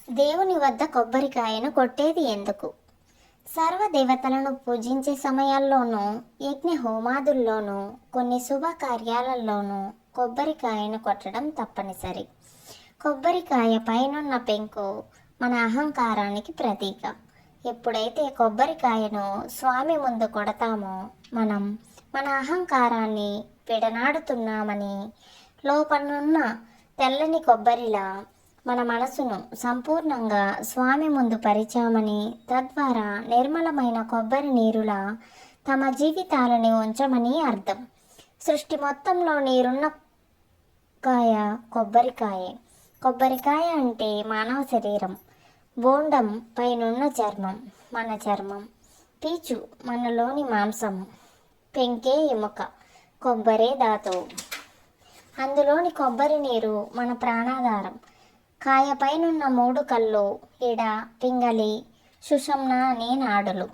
దేవుని వద్ద కొబ్బరికాయను కొట్టేది ఎందుకు? సర్వదేవతలను పూజించే సమయాల్లోనూ, యజ్ఞ హోమాదుల్లోనూ, కొన్ని శుభకార్యాలలోనూ కొబ్బరికాయను కొట్టడం తప్పనిసరి. కొబ్బరికాయ పైనున్న పెంకు మన అహంకారానికి ప్రతీక. ఎప్పుడైతే కొబ్బరికాయను స్వామి ముందు కొడతామో మనం మన అహంకారాన్ని విడనాడుతున్నామని, లోపనున్న తెల్లని కొబ్బరిలా మన మనసును సంపూర్ణంగా స్వామి ముందు పరిచామని, తద్వారా నిర్మలమైన కొబ్బరి నీరులా తమ జీవితాలని ఉంచమని అర్థం. సృష్టి మొత్తంలో నీరున్న కాయ కొబ్బరికాయే. కొబ్బరికాయ అంటే మానవ శరీరం, బోండం పైనున్న చర్మం మన చర్మం, పీచు మనలోని మాంసం, పెంకే ఎముక, కొబ్బరే ధాతువు. అందులోని కొబ్బరి నీరు మన ప్రాణాధారం. కాయ పైనున్న 3 కళ్ళు, ఇడ, పింగళి, సుషుమ్న అనే నాడులు.